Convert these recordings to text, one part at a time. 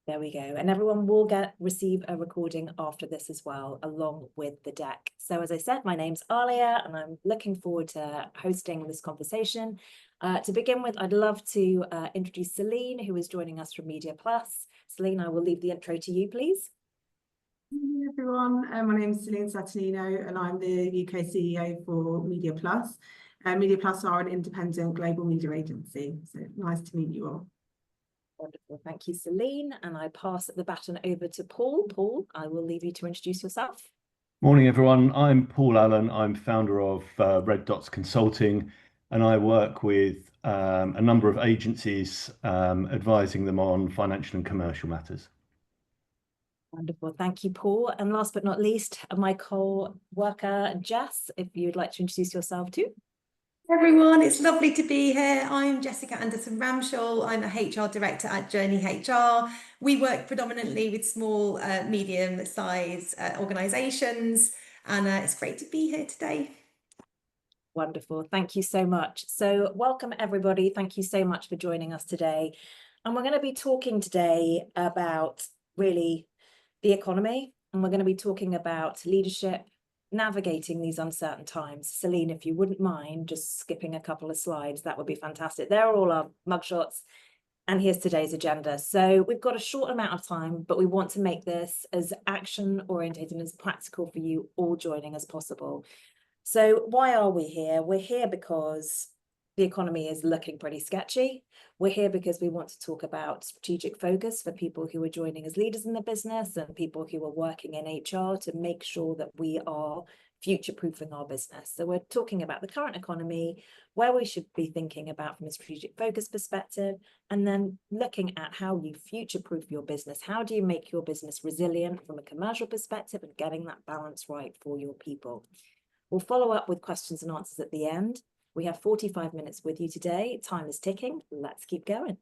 There we go. And everyone will receive a recording after this as well, along with the deck. So as I said, my name's Alia, and I'm looking forward to hosting this conversation. To begin with, I'd love to introduce Selene, who is joining us from Mediaplus. Selene, I will leave the intro to you, please. Hey everyone, my name is Selene Sartorio and I'm the UK CEO for Mediaplus. Mediaplus are an independent global media agency, so nice to meet you all. Wonderful, thank you, Selene. And I pass the baton over to Paul. Paul, I will leave you to introduce yourself. Morning everyone, I'm Paul Allen. I'm founder of Red Dots Consulting, and I work with a number of agencies advising them on financial and commercial matters. Wonderful, thank you, Paul. And last but not least, my co-worker, Jess, if you'd like to introduce yourself too. Everyone, it's lovely to be here. I'm Jessica Anderson-Ramshall. I'm a HR director at JourneyHR. We work predominantly with small, medium-sized organisations, and it's great to be here today. Wonderful, thank you so much. So welcome everybody. Thank you so much for joining us today. And we're going to be talking today about really the economy, and we're going to be talking about leadership, navigating these uncertain times. Selene, if you wouldn't mind just skipping a couple of slides, that would be fantastic. There are all our mugshots, and here's today's agenda. So we've got a short amount of time, but we want to make this as action oriented and as practical for you all joining as possible. So why are we here? We're here because the economy is looking pretty sketchy. We're here because we want to talk about strategic focus for people who are joining as leaders in the business and people who are working in HR to make sure that we are future-proofing our business. So we're talking about the current economy, where we should be thinking about from a strategic focus perspective, and then looking at how you future-proof your business. How do you make your business resilient from a commercial perspective and getting that balance right for your people? We'll follow up with questions and answers at the end. We have 45 minutes with you today. Time is ticking. Let's keep going.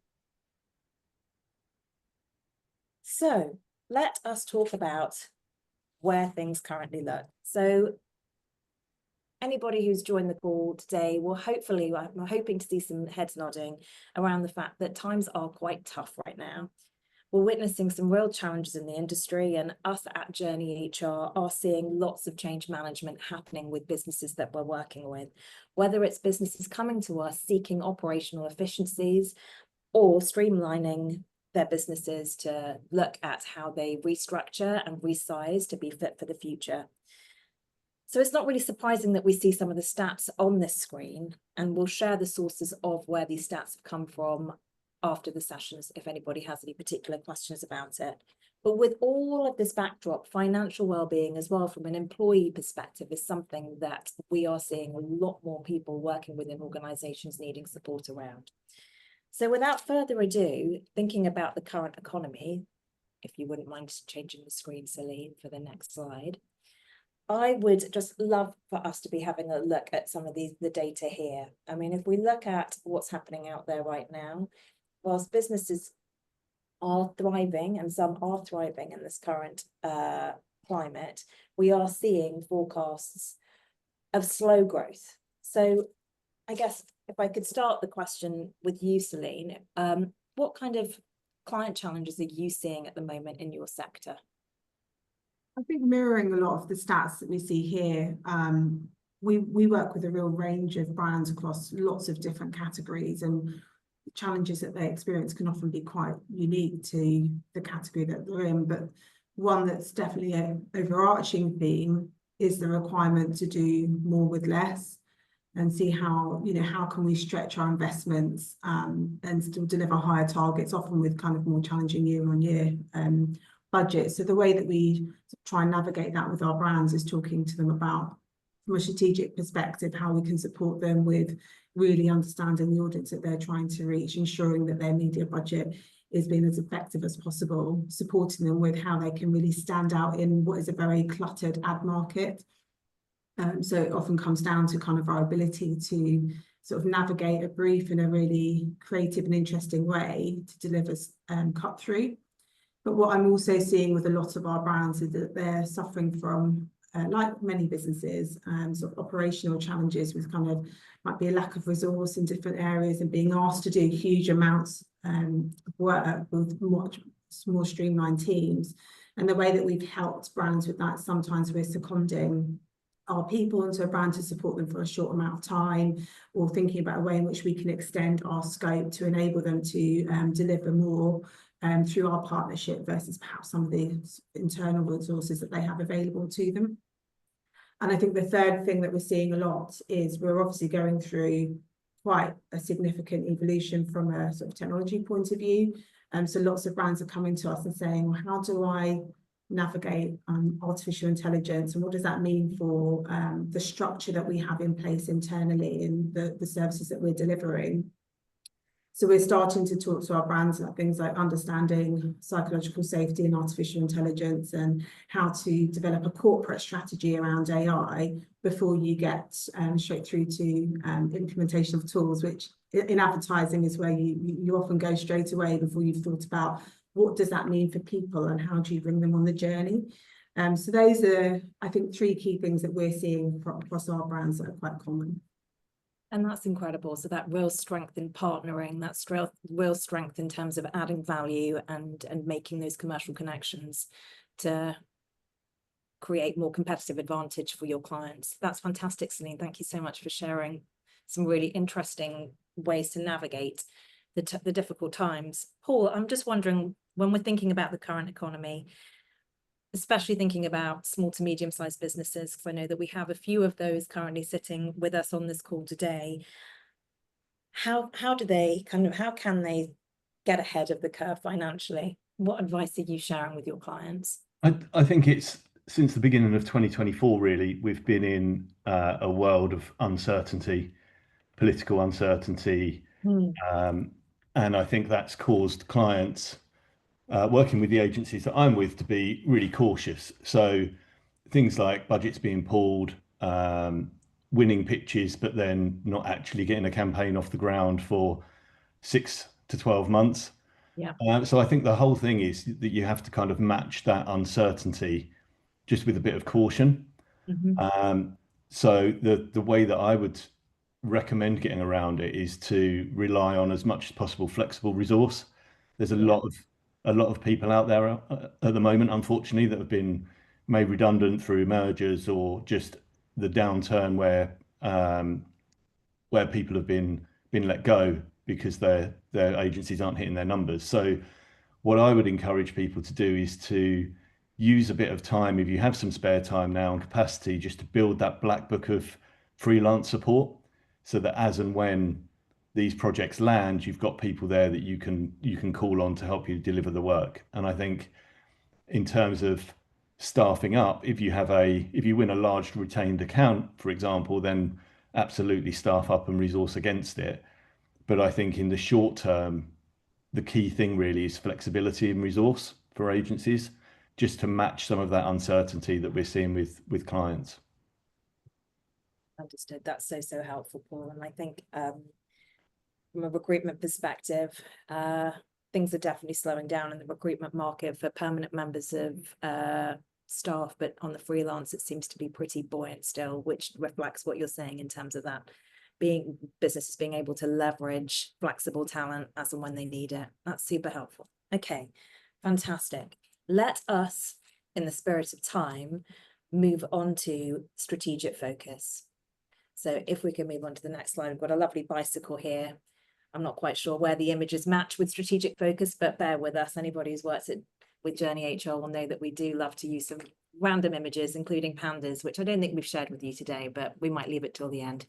So let us talk about where things currently look. So anybody who's joined the call today will hopefully, I'm hoping to see some heads nodding around the fact that times are quite tough right now. We're witnessing some real challenges in the industry, and us at JourneyHR are seeing lots of change management happening with businesses that we're working with, whether it's businesses coming to us seeking operational efficiencies or streamlining their businesses to look at how they restructure and resize to be fit for the future. So it's not really surprising that we see some of the stats on this screen, and we'll share the sources of where these stats have come from after the sessions, if anybody has any particular questions about it. But with all of this backdrop, financial well-being as well from an employee perspective is something that we are seeing a lot more people working within organisations needing support around. So without further ado, thinking about the current economy, if you wouldn't mind changing the screen, Selene, for the next slide, I would just love for us to be having a look at some of the data here. I mean, if we look at what's happening out there right now, whilst businesses are thriving, and some are thriving in this current climate, we are seeing forecasts of slow growth. So I guess if I could start the question with you, Selene, what kind of client challenges are you seeing at the moment in your sector? I think mirroring a lot of the stats that we see here, we work with a real range of brands across lots of different categories, and challenges that they experience can often be quite unique to the category that they're in. But one that's definitely an overarching theme is the requirement to do more with less and see how, how can we stretch our investments and still deliver higher targets, often with kind of more challenging year-on-year budgets. So the way that we try and navigate that with our brands is talking to them about, from a strategic perspective, how we can support them with really understanding the audience that they're trying to reach, ensuring that their media budget is being as effective as possible, supporting them with how they can really stand out in what is a very cluttered ad market. So it often comes down to kind of our ability to sort of navigate a brief in a really creative and interesting way to deliver cut through. But what I'm also seeing with a lot of our brands is that they're suffering from, like many businesses, sort of operational challenges with kind of might be a lack of resource in different areas and being asked to do huge amounts of work with much more streamlined teams. And the way that we've helped brands with that, sometimes we're seconding our people into a brand to support them for a short amount of time, or thinking about a way in which we can extend our scope to enable them to deliver more through our partnership versus perhaps some of the internal resources that they have available to them. And I think the third thing that we're seeing a lot is we're obviously going through quite a significant evolution from a sort of technology point of view. So lots of brands are coming to us and saying, well, how do I navigate artificial intelligence, and what does that mean for the structure that we have in place internally and the services that we're delivering? So we're starting to talk to our brands about things like understanding psychological safety and artificial intelligence, and how to develop a corporate strategy around AI before you get straight through to implementation of tools, which in advertising is where you often go straight away before you've thought about what does that mean for people and how do you bring them on the journey. So those are, I think, 3 key things that we're seeing across our brands that are quite common. And that's incredible. So that real strength in partnering, that's real strength in terms of adding value and making those commercial connections to create more competitive advantage for your clients. That's fantastic, Selene. Thank you so much for sharing some really interesting ways to navigate the difficult times. Paul, I'm just wondering, when we're thinking about the current economy, especially thinking about small to medium-sized businesses, because I know that we have a few of those currently sitting with us on this call today. How can they get ahead of the curve financially? What advice are you sharing with your clients? I think it's since the beginning of 2024, really, we've been in a world of uncertainty, political uncertainty, and I think that's caused clients working with the agencies that I'm with to be really cautious. So things like budgets being pulled, winning pitches, but then not actually getting a campaign off the ground for 6 to 12 months. Yeah. So I think the whole thing is that you have to kind of match that uncertainty just with a bit of caution. So the way that I would recommend getting around it is to rely on as much as possible flexible resource. There's a lot of people out there at the moment, unfortunately, that have been made redundant through mergers or just the downturn where people have been let go because their agencies aren't hitting their numbers. So what I would encourage people to do is to use a bit of time, if you have some spare time now and capacity, just to build that black book of freelance support, so that as and when these projects land, you've got people there that you can call on to help you deliver the work. And I think in terms of staffing up, if you win a large retained account, for example, then absolutely staff up and resource against it. But I think in the short term, the key thing really is flexibility and resource for agencies, just to match some of that uncertainty that we're seeing with clients. Understood. That's so helpful, Paul. And I think from a recruitment perspective, things are definitely slowing down in the recruitment market for permanent members of staff, but on the freelance, it seems to be pretty buoyant still, which reflects what you're saying in terms of that businesses being able to leverage flexible talent as and when they need it. That's super helpful. Okay, fantastic. Let us, in the spirit of time, move on to strategic focus. So if we can move on to the next slide, we've got a lovely bicycle here. I'm not quite sure where the images match with strategic focus, but bear with us. Anybody who's worked with JourneyHR will know that we do love to use some random images, including pandas, which I don't think we've shared with you today, but we might leave it till the end.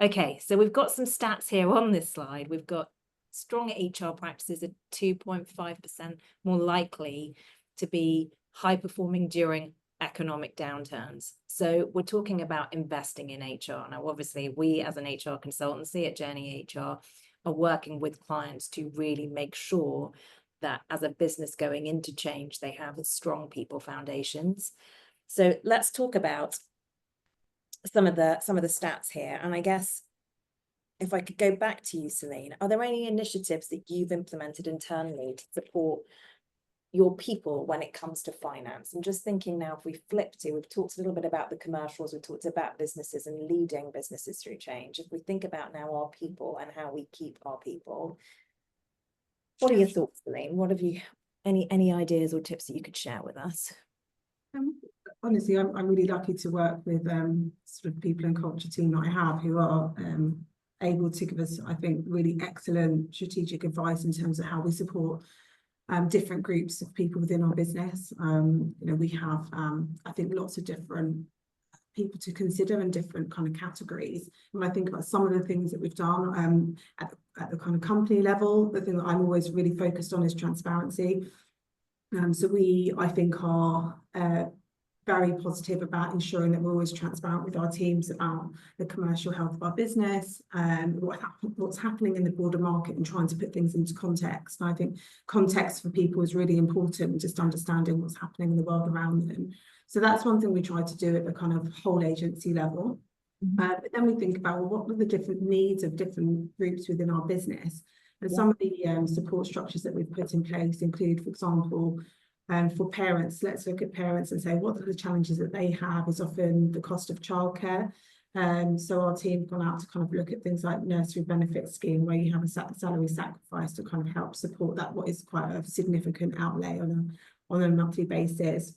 Okay, so we've got some stats here on this slide. We've got strong HR practices at 2.5% more likely to be high performing during economic downturns. So we're talking about investing in HR. Now, obviously, we as an HR consultancy at JourneyHR are working with clients to really make sure that as a business going into change, they have strong people foundations. So let's talk about some of the stats here. And I guess if I could go back to you, Selene, are there any initiatives that you've implemented internally to support your people when it comes to finance? I'm just thinking now, if we flip to, we've talked a little bit about the commercials, we've talked about businesses and leading businesses through change. If we think about now our people and how we keep our people, what are your thoughts, Selene? What have you any ideas or tips that you could share with us? Honestly, I'm really lucky to work with sort of people and culture team that I have who are able to give us, I think, really excellent strategic advice in terms of how we support different groups of people within our business. You know, we have, I think, lots of different people to consider in different kind of categories. When I think about some of the things that we've done at the kind of company level, the thing that I'm always really focused on is transparency. So we, I think, are very positive about ensuring that we're always transparent with our teams about the commercial health of our business, what's happening in the broader market, and trying to put things into context. And I think context for people is really important, just understanding what's happening in the world around them. So that's one thing we try to do at the kind of whole agency level. But then we think about, well, what are the different needs of different groups within our business? And some of the support structures that we've put in place include, for example, for parents, let's look at parents and say, what are the challenges that they have is often the cost of childcare. So our team have gone out to kind of look at things like nursery benefit scheme, where you have a salary sacrifice to kind of help support that, what is quite a significant outlay on a monthly basis.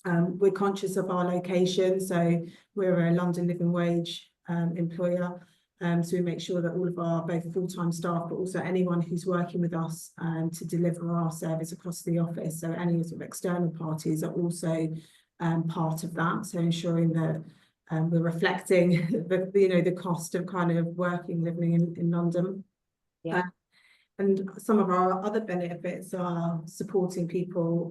We're conscious of our location, so we're a London living wage employer. So we make sure that all of our both full-time staff, but also anyone who's working with us to deliver our service across the office, so any sort of external parties are also part of that. So ensuring that we're reflecting the cost of kind of working, living in London. Yeah. And some of our other benefits are supporting people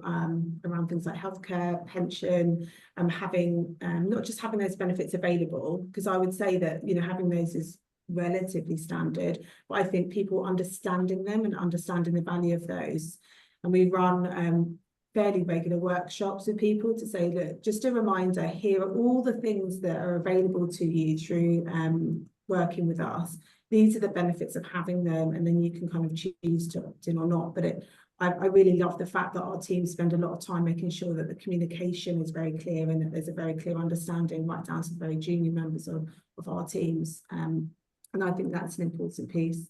around things like healthcare, pension, having not just having those benefits available, because I would say that, you know, having those is relatively standard, but I think people understanding them and understanding the value of those. And we run fairly regular workshops with people to say, look, just a reminder, here are all the things that are available to you through working with us. These are the benefits of having them, and then you can kind of choose to opt in or not. But I really love the fact that our team spend a lot of time making sure that the communication is very clear and that there's a very clear understanding right down to the very junior members of our teams. And I think that's an important piece.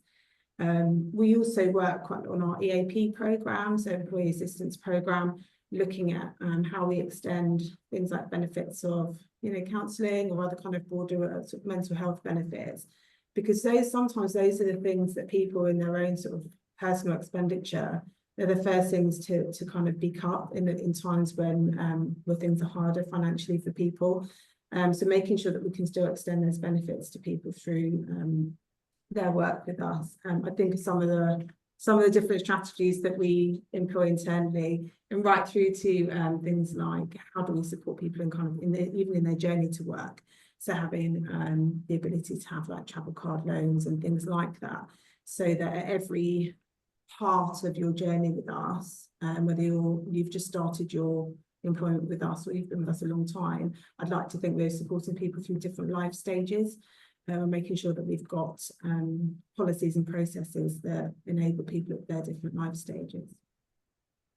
We also work quite on our EAP program, so Employee Assistance Program, looking at how we extend things like benefits of, you know, counselling or other kind of broader sort of mental health benefits. Because sometimes those are the things that people in their own sort of personal expenditure, they're the first things to kind of be cut in times when things are harder financially for people. So making sure that we can still extend those benefits to people through their work with us. I think some of the different strategies that we employ internally, and right through to things like how do we support people in kind of even in their journey to work. So having the ability to have like travel card loans and things like that, so that at every part of your journey with us, whether you've just started your employment with us or you've been with us a long time, I'd like to think we're supporting people through different life stages, making sure that we've got policies and processes that enable people at their different life stages.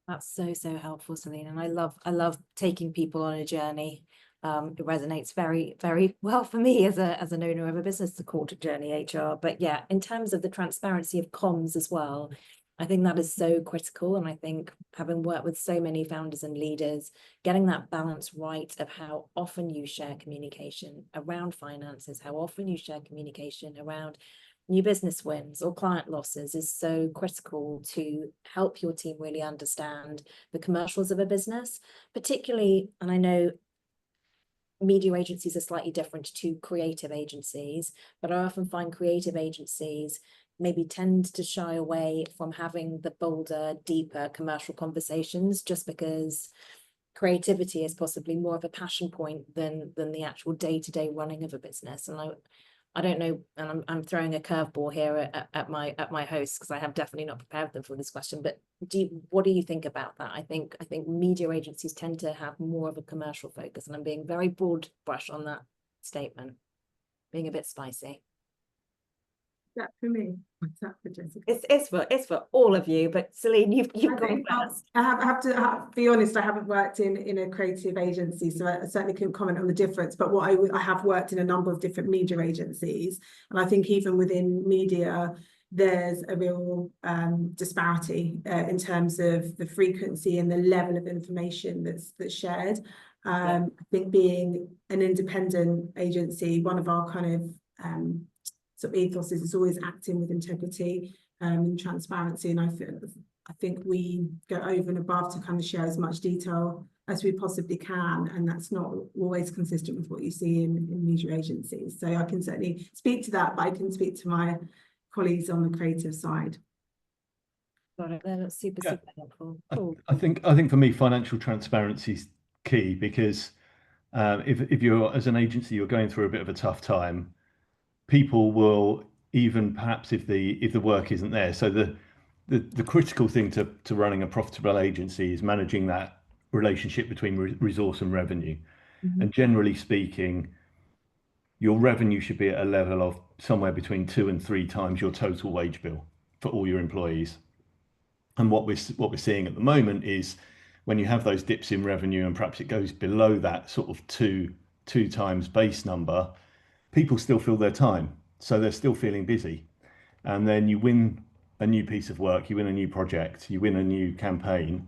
That's so helpful, Selene, and I love taking people on a journey. It resonates very, very well for me as an owner of a business called JourneyHR. But yeah, in terms of the transparency of comms as well, I think that is so critical. And I think having worked with so many founders and leaders, getting that balance right of how often you share communication around finances, how often you share communication around new business wins or client losses is so critical to help your team really understand the commercials of a business, particularly, and I know media agencies are slightly different to creative agencies, but I often find creative agencies maybe tend to shy away from having the bolder, deeper commercial conversations, just because creativity is possibly more of a passion point than the actual day-to-day running of a business. And I don't know, and I'm throwing a curveball here at my host, because I have definitely not prepared them for this question, but what do you think about that? I think media agencies tend to have more of a commercial focus, and I'm being very broad brush on that statement, being a bit spicy. That for me? What's that for Jessica? It's for all of you, but Selene, you've gone first. I have to be honest, I haven't worked in a creative agency, so I certainly couldn't comment on the difference, but I have worked in a number of different media agencies, and I think even within media, there's a real disparity in terms of the frequency and the level of information that's shared. I think being an independent agency, one of our kind of sort of ethos is always acting with integrity and transparency, and I think we go over and above to kind of share as much detail as we possibly can, and that's not always consistent with what you see in media agencies. So I can certainly speak to that, but I can speak to my colleagues on the creative side. Got it. That's super helpful. Cool. I think for me, financial transparency is key, because if you're, as an agency, you're going through a bit of a tough time, people will, even perhaps if the work isn't there. So the critical thing to running a profitable agency is managing that relationship between resource and revenue. And generally speaking, your revenue should be at a level of somewhere between 2 and 3 times your total wage bill for all your employees. And what we're seeing at the moment is when you have those dips in revenue and perhaps it goes below that sort of two times base number, people still fill their time, so they're still feeling busy. And then you win a new piece of work, you win a new project, you win a new campaign,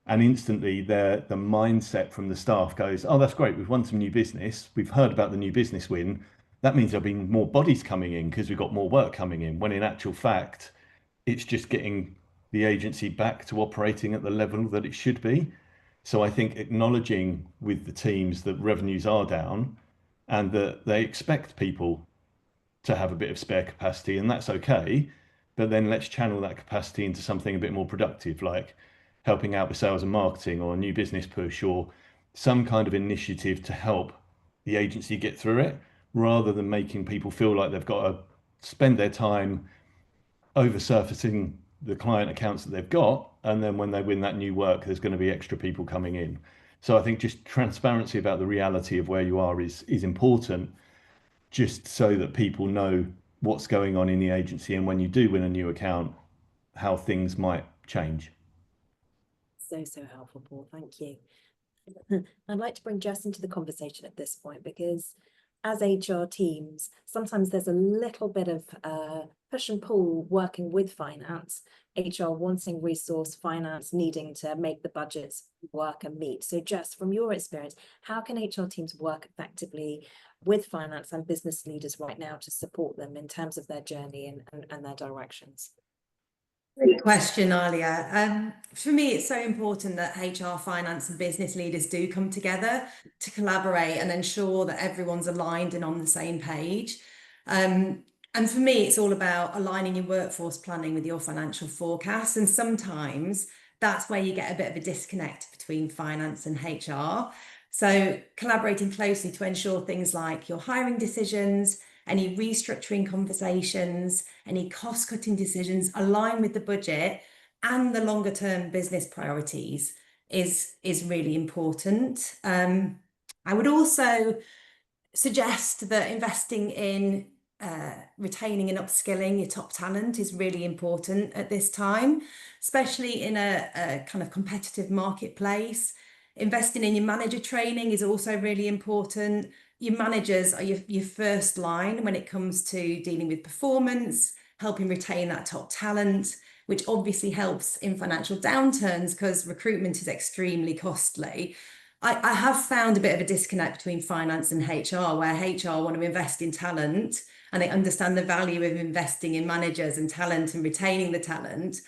and instantly the mindset from the staff goes, oh, that's great, we've won some new business, we've heard about the new business win, that means there'll be more bodies coming in because we've got more work coming in, when in actual fact it's just getting the agency back to operating at the level that it should be. So I think acknowledging with the teams that revenues are down and that they expect people to have a bit of spare capacity, and that's okay, but then let's channel that capacity into something a bit more productive, like helping out with sales and marketing, or a new business push, or some kind of initiative to help the agency get through it, rather than making people feel like they've got to spend their time over surfacing the client accounts that they've got, and then when they win that new work, there's going to be extra people coming in. So I think just transparency about the reality of where you are is important, just so that people know what's going on in the agency, and when you do win a new account, how things might change. So helpful, Paul. Thank you. I'd like to bring Jess into the conversation at this point, because as HR teams, sometimes there's a little bit of push and pull working with finance, HR wanting resource, finance needing to make the budgets work and meet. So Jess, from your experience, how can HR teams work effectively with finance and business leaders right now to support them in terms of their journey and their directions? Great question, Alia. For me, it's so important that HR, finance and business leaders do come together to collaborate and ensure that everyone's aligned and on the same page. And for me, it's all about aligning your workforce planning with your financial forecasts. And sometimes that's where you get a bit of a disconnect between finance and HR. So collaborating closely to ensure things like your hiring decisions, any restructuring conversations, any cost-cutting decisions align with the budget and the longer-term business priorities is really important. I would also suggest that investing in retaining and upskilling your top talent is really important at this time, especially in a kind of competitive marketplace. Investing in your manager training is also really important. Your managers are your first line when it comes to dealing with performance, helping retain that top talent, which obviously helps in financial downturns because recruitment is extremely costly. I have found a bit of a disconnect between finance and HR, where HR want to invest in talent and they understand the value of investing in managers and talent and retaining the talent.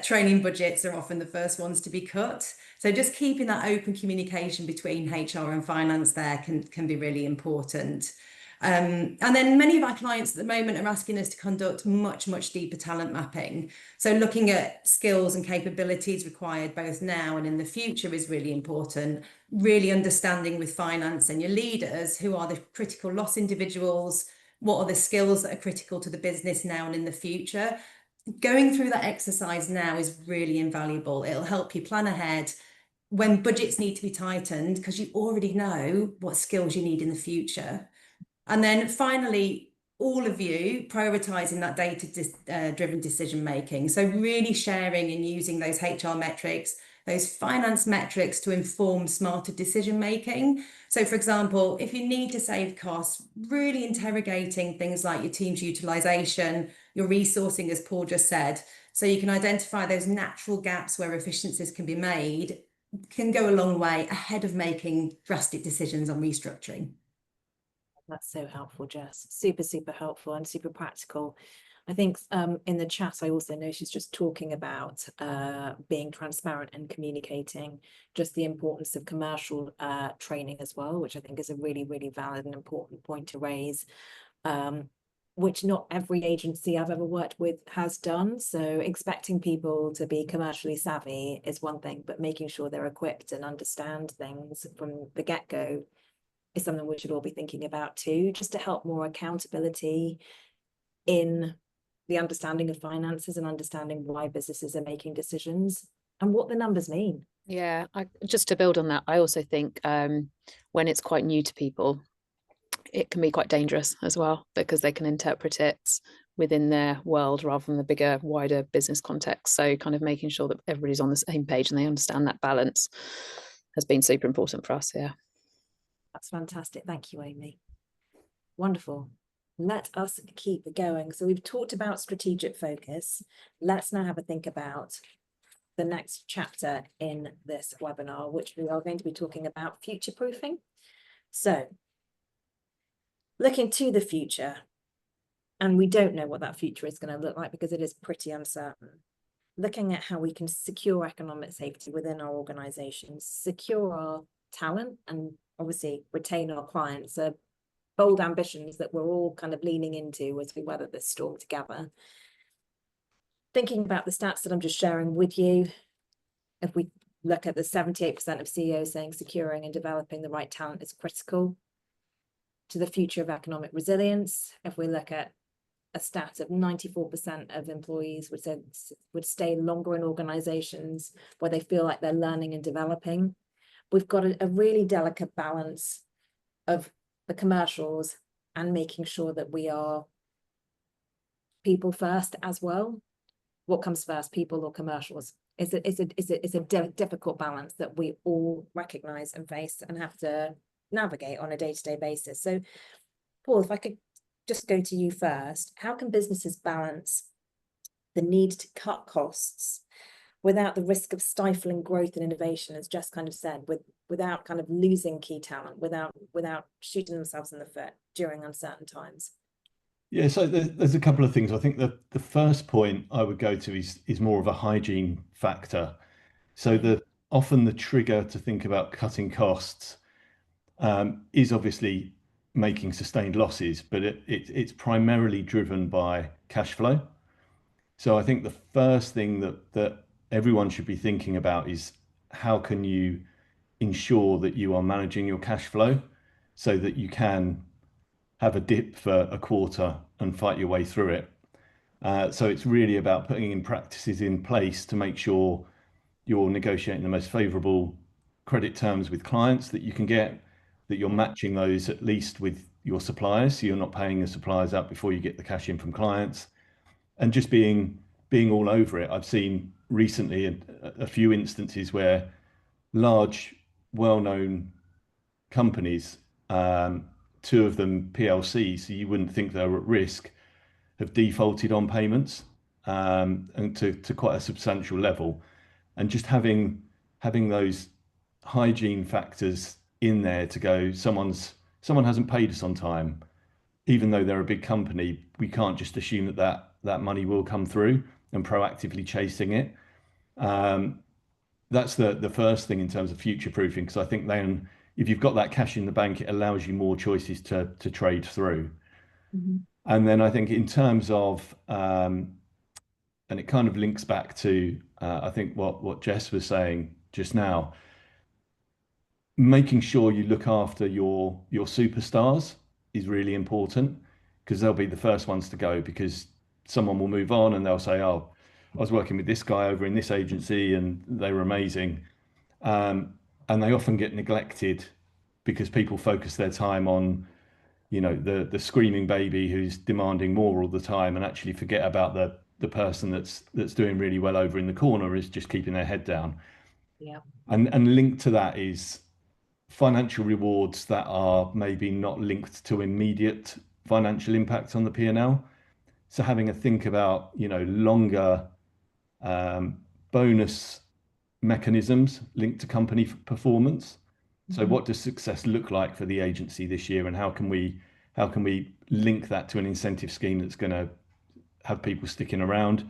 Training budgets are often the first ones to be cut. So just keeping that open communication between HR and finance there can be really important. And then many of our clients at the moment are asking us to conduct much deeper talent mapping. So looking at skills and capabilities required both now and in the future is really important. Really understanding with finance and your leaders who are the critical loss individuals, what are the skills that are critical to the business now and in the future. Going through that exercise now is really invaluable. It'll help you plan ahead when budgets need to be tightened, because you already know what skills you need in the future. And then finally, all of you prioritizing that data-driven decision making. So really sharing and using those HR metrics, those finance metrics to inform smarter decision making. So for example, if you need to save costs, really interrogating things like your team's utilization, your resourcing, as Paul just said, so you can identify those natural gaps where efficiencies can be made, can go a long way ahead of making drastic decisions on restructuring. That's so helpful, Jess. Super, super helpful and super practical. I think in the chat, I also know she's just talking about being transparent and communicating, just the importance of commercial training as well, which I think is a really, really valid and important point to raise, which not every agency I've ever worked with has done. So expecting people to be commercially savvy is one thing, but making sure they're equipped and understand things from the get-go is something we should all be thinking about too, just to help more accountability in the understanding of finances and understanding why businesses are making decisions and what the numbers mean. Yeah, just to build on that, I also think when it's quite new to people, it can be quite dangerous as well, because they can interpret it within their world rather than the bigger, wider business context. So kind of making sure that everybody's on the same page and they understand that balance has been super important for us. Yeah. That's fantastic. Thank you, Amy. Wonderful. Let us keep going. So we've talked about strategic focus. Let's now have a think about the next chapter in this webinar, which we are going to be talking about future proofing. So looking to the future, and we don't know what that future is going to look like because it is pretty uncertain. Looking at how we can secure economic safety within our organizations, secure our talent, and obviously retain our clients are bold ambitions that we're all kind of leaning into as we weather this storm together. Thinking about the stats that I'm just sharing with you, if we look at the 78% of CEOs saying securing and developing the right talent is critical to the future of economic resilience. If we look at a stat of 94% of employees would stay longer in organizations where they feel like they're learning and developing. We've got a really delicate balance of the commercials and making sure that we are people first as well. What comes first, people or commercials? It's a difficult balance that we all recognize and face and have to navigate on a day-to-day basis. So, Paul, if I could just go to you first, how can businesses balance the need to cut costs without the risk of stifling growth and innovation, as Jess kind of said, without kind of losing key talent, without shooting themselves in the foot during uncertain times? Yeah, so there's a couple of things. I think the first point I would go to is more of a hygiene factor. So often the trigger to think about cutting costs is obviously making sustained losses, but it's primarily driven by cash flow. So I think the first thing that everyone should be thinking about is how can you ensure that you are managing your cash flow so that you can have a dip for a quarter and fight your way through it. So it's really about putting in practices in place to make sure you're negotiating the most favorable credit terms with clients that you can get, that you're matching those at least with your suppliers, so you're not paying the suppliers out before you get the cash in from clients, and just being all over it. I've seen recently a few instances where large, well-known companies, two of them PLCs, so you wouldn't think they were at risk, have defaulted on payments, and to quite a substantial level. And just having those hygiene factors in there to go, someone hasn't paid us on time, even though they're a big company, we can't just assume that money will come through, and proactively chasing it. That's the first thing in terms of future proofing, because I think then if you've got that cash in the bank, it allows you more choices to trade through. Mm-hmm. And then I think in terms of, and it kind of links back to, I think what Jess was saying just now, making sure you look after your superstars is really important, because they'll be the first ones to go, because someone will move on and they'll say, oh, I was working with this guy over in this agency and they were amazing. And they often get neglected because people focus their time on, the screaming baby who's demanding more all the time, and actually forget about the person that's doing really well over in the corner, is just keeping their head down. Yeah. And linked to that is financial rewards that are maybe not linked to immediate financial impact on the P&L. So having a think about, you know, longer bonus mechanisms linked to company performance. So what does success look like for the agency this year, and how can we link that to an incentive scheme that's going to have people sticking around?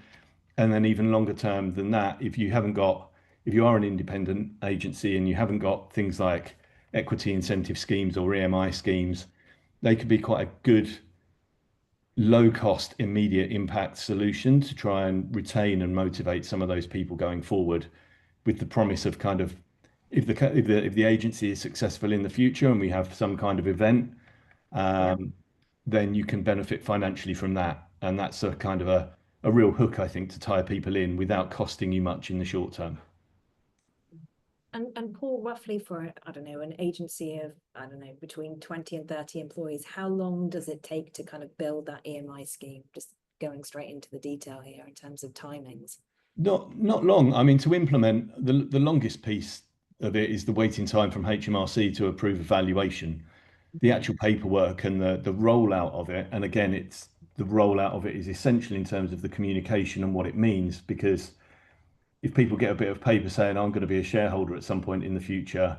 And then even longer term than that, if you are an independent agency and you haven't got things like equity incentive schemes or EMI schemes, they could be quite a good low cost immediate impact solution to try and retain and motivate some of those people going forward, with the promise of kind of, if the agency is successful in the future and we have some kind of event, then you can benefit financially from that. And that's a kind of a real hook, I think, to tie people in without costing you much in the short term. And Paul, roughly for, I don't know, an agency of, I don't know, between 20 and 30 employees, how long does it take to kind of build that EMI scheme? Just going straight into the detail here in terms of timings. Not long. I mean, to implement, the longest piece of it is the waiting time from HMRC to approve evaluation. The actual paperwork and the rollout of it, and again, the rollout of it is essential in terms of the communication and what it means, because if people get a bit of paper saying I'm going to be a shareholder at some point in the future,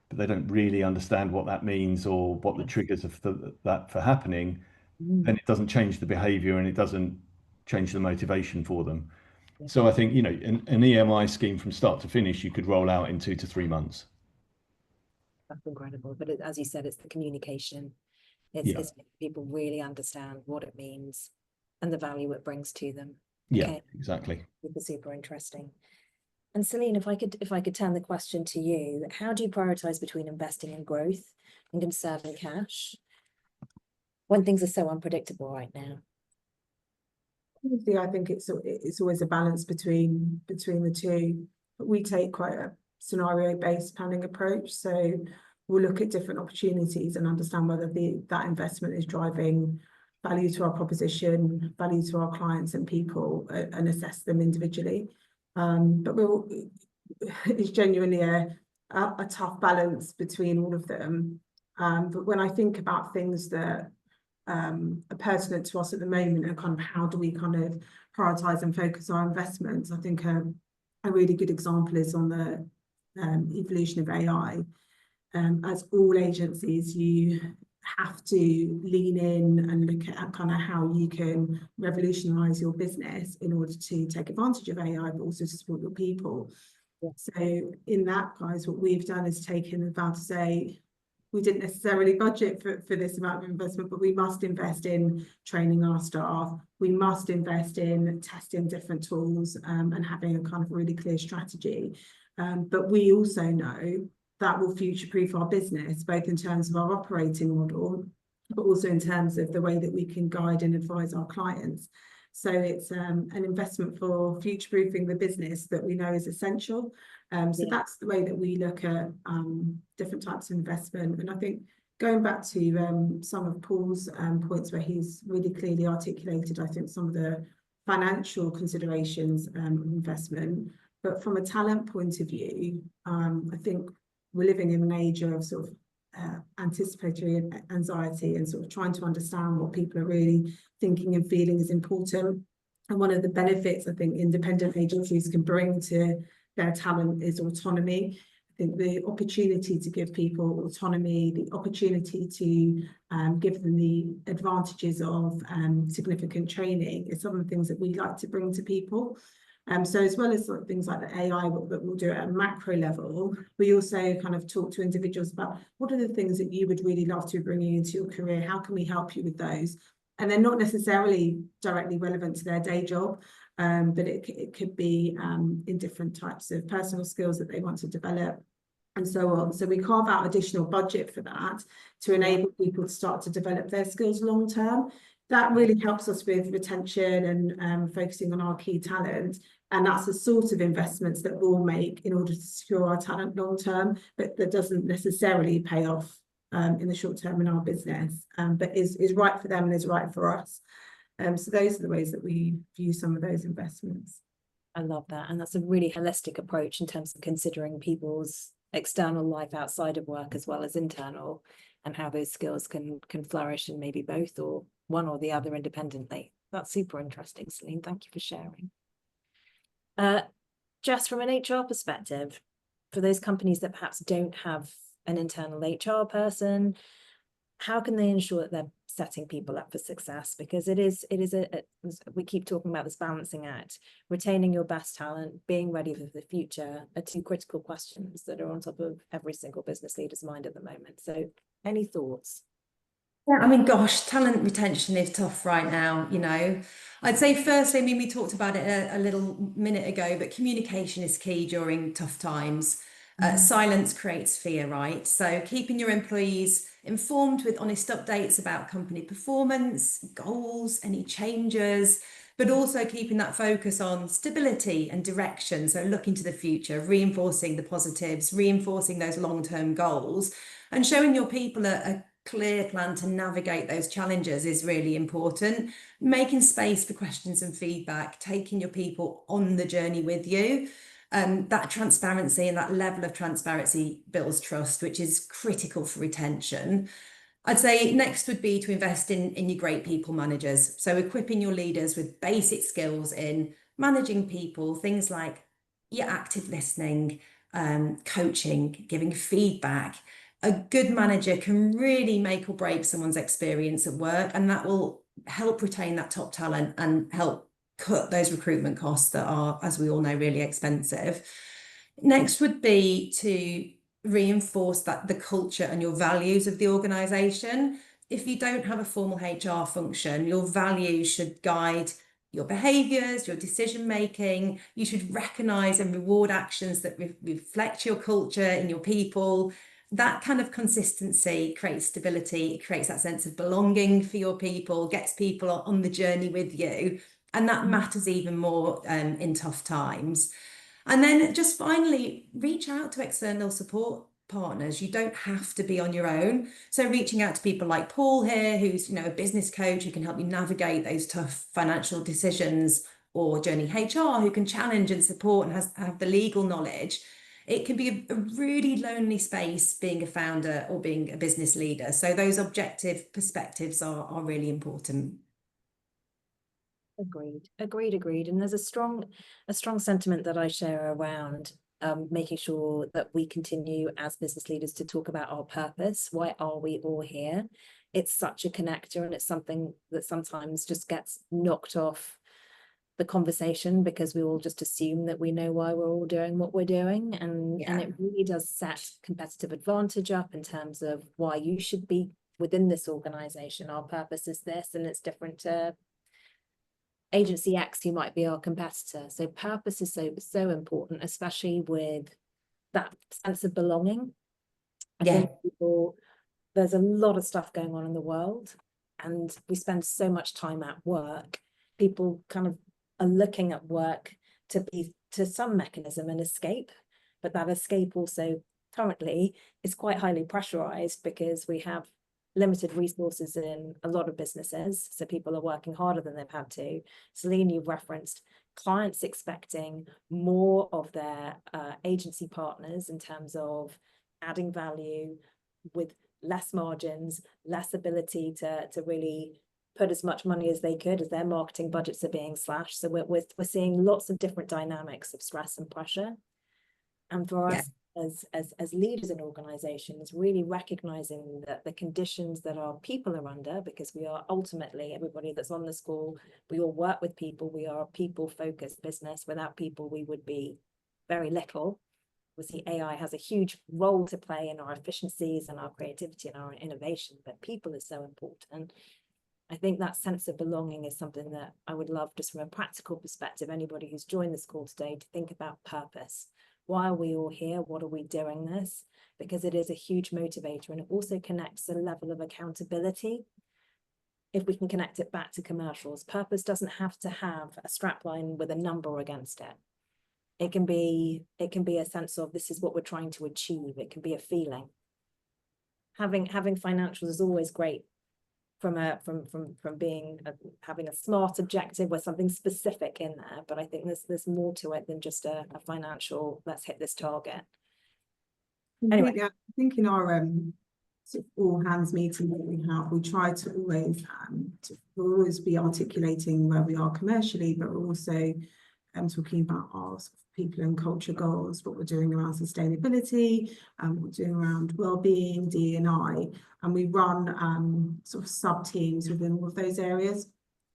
but they don't really understand what that means or what the triggers of that for happening, then it doesn't change the behavior and it doesn't change the motivation for them. So I think, you know, an EMI scheme from start to finish, you could roll out in 2 to 3 months. That's incredible. But as you said, it's the communication. It's people really understand what it means and the value it brings to them. Yeah, exactly. Super interesting. And Selene, if I could turn the question to you, how do you prioritize between investing in growth and conserving cash when things are so unpredictable right now? I think it's always a balance between the two. But we take quite a scenario-based planning approach, so we'll look at different opportunities and understand whether that investment is driving value to our proposition, value to our clients and people, and assess them individually. But it's genuinely a tough balance between all of them. But when I think about things that are pertinent to us at the moment and kind of how do we kind of prioritize and focus our investments, I think a really good example is on the evolution of AI. As all agencies, you have to lean in and look at kind of how you can revolutionize your business in order to take advantage of AI, but also to support your people. So in that, guys, what we've done is taken the vow to say, we didn't necessarily budget for this amount of investment, but we must invest in training our staff. We must invest in testing different tools and having a kind of really clear strategy. But we also know that will future-proof our business, both in terms of our operating model, but also in terms of the way that we can guide and advise our clients. So it's an investment for future-proofing the business that we know is essential. So that's the way that we look at different types of investment. And I think going back to some of Paul's points where he's really clearly articulated, I think, some of the financial considerations of investment, but from a talent point of view, I think we're living in an age of sort of anticipatory anxiety and sort of trying to understand what people are really thinking and feeling is important. And one of the benefits I think independent agencies can bring to their talent is autonomy. I think the opportunity to give people autonomy, the opportunity to give them the advantages of significant training is some of the things that we like to bring to people. So as well as things like the AI that we'll do at a macro level, we also kind of talk to individuals about what are the things that you would really love to bring into your career? How can we help you with those? And they're not necessarily directly relevant to their day job, but it could be in different types of personal skills that they want to develop and so on. So we carve out additional budget for that to enable people to start to develop their skills long term. That really helps us with retention and focusing on our key talent. And that's the sort of investments that we'll make in order to secure our talent long term, but that doesn't necessarily pay off in the short term in our business, but is right for them and is right for us. So those are the ways that we view some of those investments. I love that. And that's a really holistic approach in terms of considering people's external life outside of work as well as internal, and how those skills can flourish in maybe both or one or the other independently. That's super interesting, Selene. Thank you for sharing. Just from an HR perspective, for those companies that perhaps don't have an internal HR person, how can they ensure that they're setting people up for success? Because it is we keep talking about this balancing act. Retaining your best talent, being ready for the future are two critical questions that are on top of every single business leader's mind at the moment. So any thoughts? Yeah, I mean, gosh, talent retention is tough right now, you know. I'd say firstly, I mean, we talked about it a little minute ago, but communication is key during tough times. Silence creates fear, right? So keeping your employees informed with honest updates about company performance, goals, any changes, but also keeping that focus on stability and direction. So looking to the future, reinforcing the positives, reinforcing those long-term goals, and showing your people a clear plan to navigate those challenges is really important. Making space for questions and feedback, taking your people on the journey with you. That transparency and that level of transparency builds trust, which is critical for retention. I'd say next would be to invest in your great people managers. So equipping your leaders with basic skills in managing people, things like your active listening, coaching, giving feedback. A good manager can really make or break someone's experience at work, and that will help retain that top talent and help cut those recruitment costs that are, as we all know, really expensive. Next would be to reinforce that the culture and your values of the organisation. If you don't have a formal HR function, your values should guide your behaviours, your decision making. You should recognise and reward actions that reflect your culture and your people. That kind of consistency creates stability, it creates that sense of belonging for your people, gets people on the journey with you. And that matters even more in tough times. And then just finally, reach out to external support partners. You don't have to be on your own. So reaching out to people like Paul here, who's, you know, a business coach who can help you navigate those tough financial decisions, or JourneyHR, who can challenge and support and have the legal knowledge. It can be a really lonely space being a founder or being a business leader. So those objective perspectives are really important. Agreed. And there's a strong sentiment that I share around making sure that we continue as business leaders to talk about our purpose. Why are we all here? It's such a connector, and it's something that sometimes just gets knocked off the conversation because we all just assume that we know why we're all doing what we're doing, and it really does set competitive advantage up in terms of why you should be within this organization. Our purpose is this, and it's different to agency X, who might be our competitor. So purpose is so important, especially with that sense of belonging. I think there's a lot of stuff going on in the world, and we spend so much time at work. People kind of are looking at work to be to some mechanism and escape, but that escape also currently is quite highly pressurized because we have limited resources in a lot of businesses, so people are working harder than they've had to. Selene, you've referenced clients expecting more of their agency partners in terms of adding value with less margins, less ability to really put as much money as they could as their marketing budgets are being slashed. So we're seeing lots of different dynamics of stress and pressure. And for us as leaders in organizations, really recognizing that the conditions that our people are under, because we are ultimately, everybody that's on this call, we all work with people, we are a people-focused business. Without people, we would be very little. Obviously, AI has a huge role to play in our efficiencies and our creativity and our innovation, but people is so important. I think that sense of belonging is something that I would love, just from a practical perspective, anybody who's joined this call today, to think about purpose. Why are we all here? What are we doing this? Because it is a huge motivator, and it also connects a level of accountability. If we can connect it back to commercials, purpose doesn't have to have a strapline with a number against it. It can be a sense of, this is what we're trying to achieve. It can be a feeling. Having financials is always great from being having a smart objective with something specific in there, but I think there's more to it than just a financial, let's hit this target. Anyway, I think in our sort of all hands meeting that we have, we try to we'll always be articulating where we are commercially, but we're also talking about our sort of people and culture goals, what we're doing around sustainability, what we're doing around well-being, D&I, and we run sort of sub-teams within all of those areas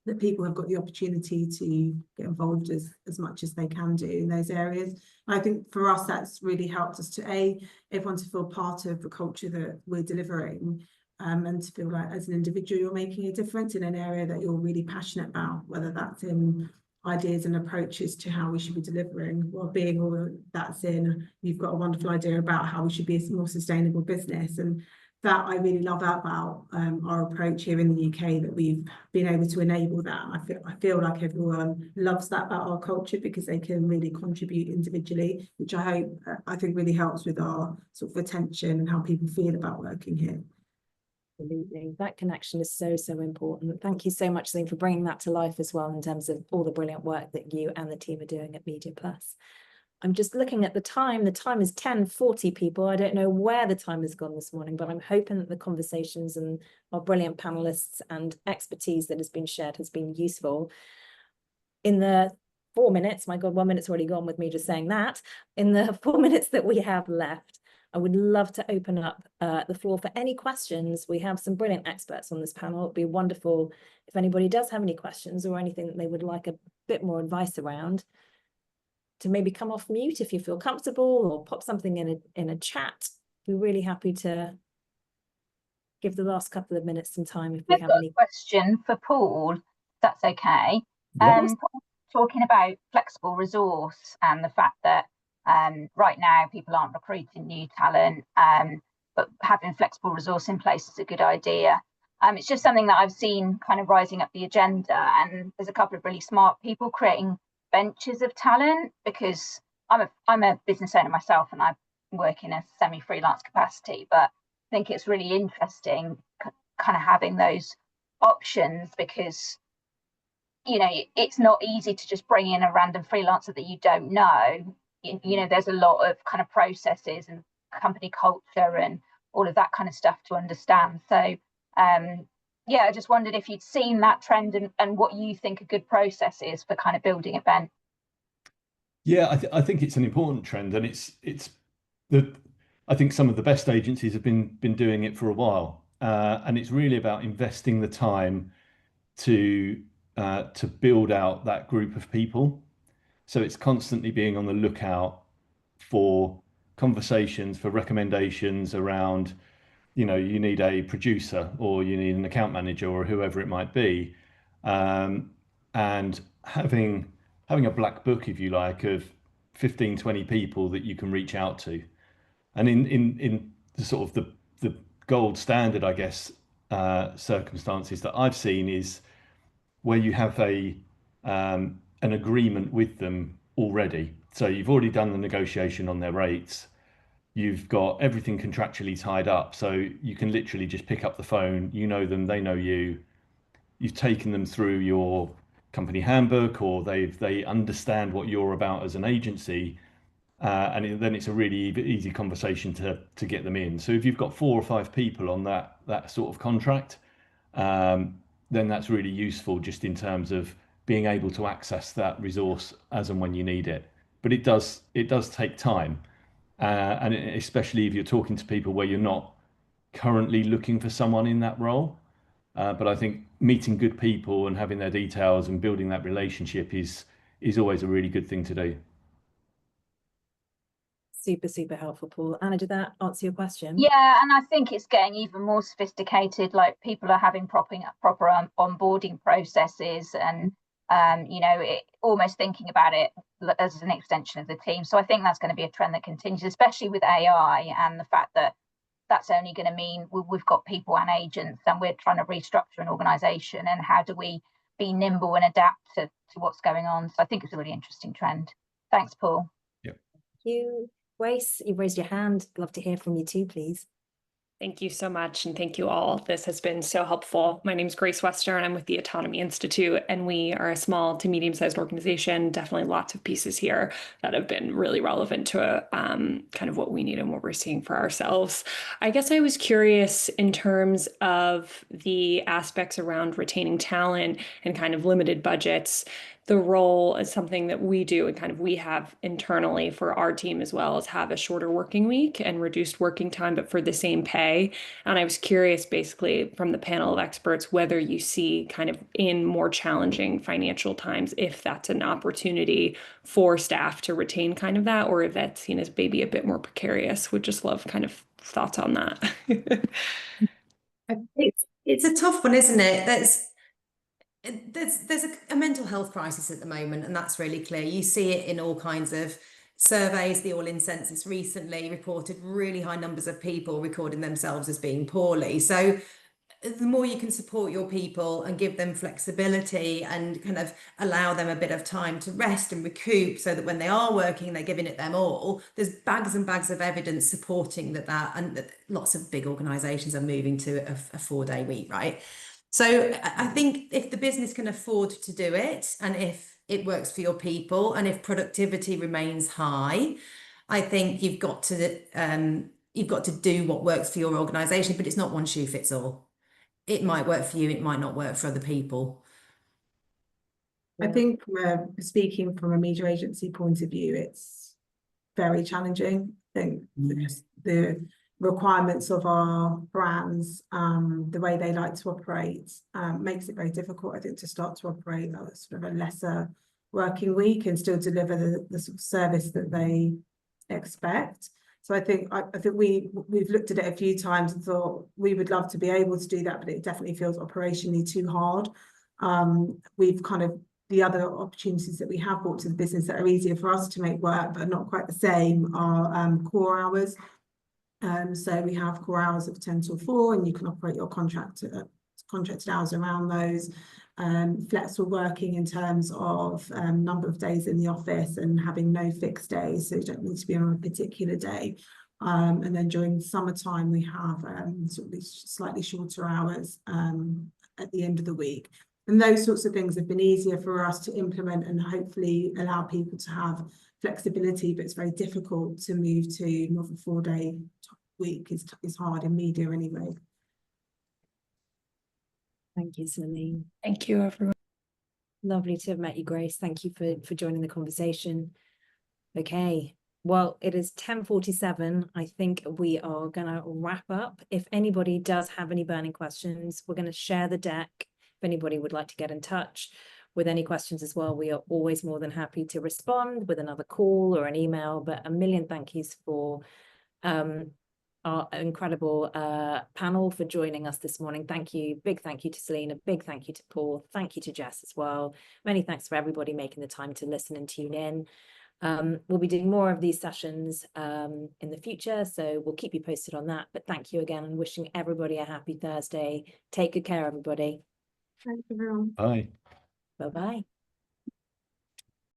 that people have got the opportunity to get involved as much as they can do in those areas. And I think for us, that's really helped us to everyone to feel part of the culture that we're delivering, and to feel like as an individual you're making a difference in an area that you're really passionate about, whether that's in ideas and approaches to how we should be delivering well-being, or that's in you've got a wonderful idea about how we should be a more sustainable business. And that I really love about our approach here in the UK, that we've been able to enable that. I feel like everyone loves that about our culture, because they can really contribute individually, which I think really helps with our sort of retention and how people feel about working here. Absolutely. That connection is so, so important. Thank you so much, Selene, for bringing that to life as well, in terms of all the brilliant work that you and the team are doing at Mediaplus. I'm just looking at the time. The time is 10:40, people. I don't know where the time has gone this morning, but I'm hoping that the conversations and our brilliant panelists and expertise that has been shared has been useful. In the 4 minutes, my God, 1 minute's already gone with me just saying that. In the 4 minutes that we have left, I would love to open up the floor for any questions. We have some brilliant experts on this panel. It'd be wonderful if anybody does have any questions or anything that they would like a bit more advice around, to maybe come off mute if you feel comfortable, or pop something in a chat. We're really happy to give the last couple of minutes some time if we have any. Question for Paul, if that's okay. Yes. Paul, talking about flexible resource and the fact that right now people aren't recruiting new talent, but having flexible resource in place is a good idea. It's just something that I've seen kind of rising up the agenda, and there's a couple of really smart people creating benches of talent, because I'm a business owner myself and I work in a semi-freelance capacity, but I think it's really interesting kind of having those options, because it's not easy to just bring in a random freelancer that you don't know. There's a lot of kind of processes and company culture and all of that kind of stuff to understand. So yeah, I just wondered if you'd seen that trend and what you think a good process is for kind of building a bench. Yeah, I think it's an important trend, and I think some of the best agencies have been doing it for a while, and it's really about investing the time to build out that group of people. So it's constantly being on the lookout for conversations, for recommendations around, you need a producer, or you need an account manager, or whoever it might be, and having a black book, if you like, of 15, 20 people that you can reach out to. And in the sort of the gold standard, I guess, circumstances that I've seen is where you have an agreement with them already. So you've already done the negotiation on their rates. You've got everything contractually tied up, so you can literally just pick up the phone. You know them, they know you. You've taken them through your company handbook, or they understand what you're about as an agency, and then it's a really easy conversation to get them in. So if you've got 4 or 5 people on that sort of contract, then that's really useful, just in terms of being able to access that resource as and when you need it. But it does take time. And especially if you're talking to people where you're not currently looking for someone in that role. But I think meeting good people and having their details and building that relationship is always a really good thing to do. Super, super helpful, Paul. Anna, did that answer your question? Yeah, and I think it's getting even more sophisticated. Like, people are having proper onboarding processes, and almost thinking about it as an extension of the team. So I think that's going to be a trend that continues, especially with AI and the fact that that's only going to mean we've got people and agents, and we're trying to restructure an organisation, and how do we be nimble and adapt to what's going on. So I think it's a really interesting trend. Thanks, Paul. Yep. Thank you. Grace, you've raised your hand. Love to hear from you too, please. Thank you so much, and thank you all. This has been so helpful. My name is Grace Wester, and I'm with the Autonomy Institute, and we are a small to medium-sized organization. Definitely lots of pieces here that have been really relevant to kind of what we need and what we're seeing for ourselves. I guess I was curious in terms of the aspects around retaining talent and kind of limited budgets. The role is something that we do and kind of we have internally for our team as well, as have a shorter working week and reduced working time, but for the same pay. And I was curious, basically, from the panel of experts, whether you see kind of in more challenging financial times, if that's an opportunity for staff to retain kind of that, or if that's seen as maybe a bit more precarious. Would just love kind of thoughts on that. It's a tough one, isn't it? There's a mental health crisis at the moment, and that's really clear. You see it in all kinds of surveys. The All In Census recently reported really high numbers of people recording themselves as being poorly. So the more you can support your people and give them flexibility and kind of allow them a bit of time to rest and recoup, so that when they are working, they're giving it them all. There's bags and bags of evidence supporting that and that lots of big organizations are moving to a 4-day week, right? So I think if the business can afford to do it, and if it works for your people, and if productivity remains high, I think you've got to do what works for your organization, but it's not one shoe fits all. It might work for you, it might not work for other people. I think speaking from a media agency point of view, it's very challenging. I think the requirements of our brands, the way they like to operate, makes it very difficult, I think, to start to operate a sort of a lesser working week and still deliver the sort of service that they expect. So I think we've looked at it a few times and thought we would love to be able to do that, but it definitely feels operationally too hard. We've kind of, the other opportunities that we have brought to the business that are easier for us to make work, but not quite the same, are core hours. So we have core hours of 10 till 4, and you can operate your contracted hours around those. Flexible working in terms of number of days in the office and having no fixed days, so you don't need to be on a particular day. And then during the summertime, we have sort of slightly shorter hours at the end of the week. And those sorts of things have been easier for us to implement and hopefully allow people to have flexibility, but it's very difficult to move to more of a 4-day week. Is hard in media anyway. Thank you, Selene. Thank you, everyone. Lovely to have met you, Grace. Thank you for joining the conversation. Okay, well, it is 10:47. I think we are going to wrap up. If anybody does have any burning questions, we're going to share the deck. If anybody would like to get in touch with any questions as well, we are always more than happy to respond with another call or an email. But a million thank yous for our incredible panel for joining us this morning. Thank you. Big thank you to Selene. A big thank you to Paul. Thank you to Jess as well. Many thanks for everybody making the time to listen and tune in. We'll be doing more of these sessions in the future, so we'll keep you posted on that. But thank you again, and wishing everybody a happy Thursday. Take good care, everybody. Thanks, everyone. Bye. Bye-bye.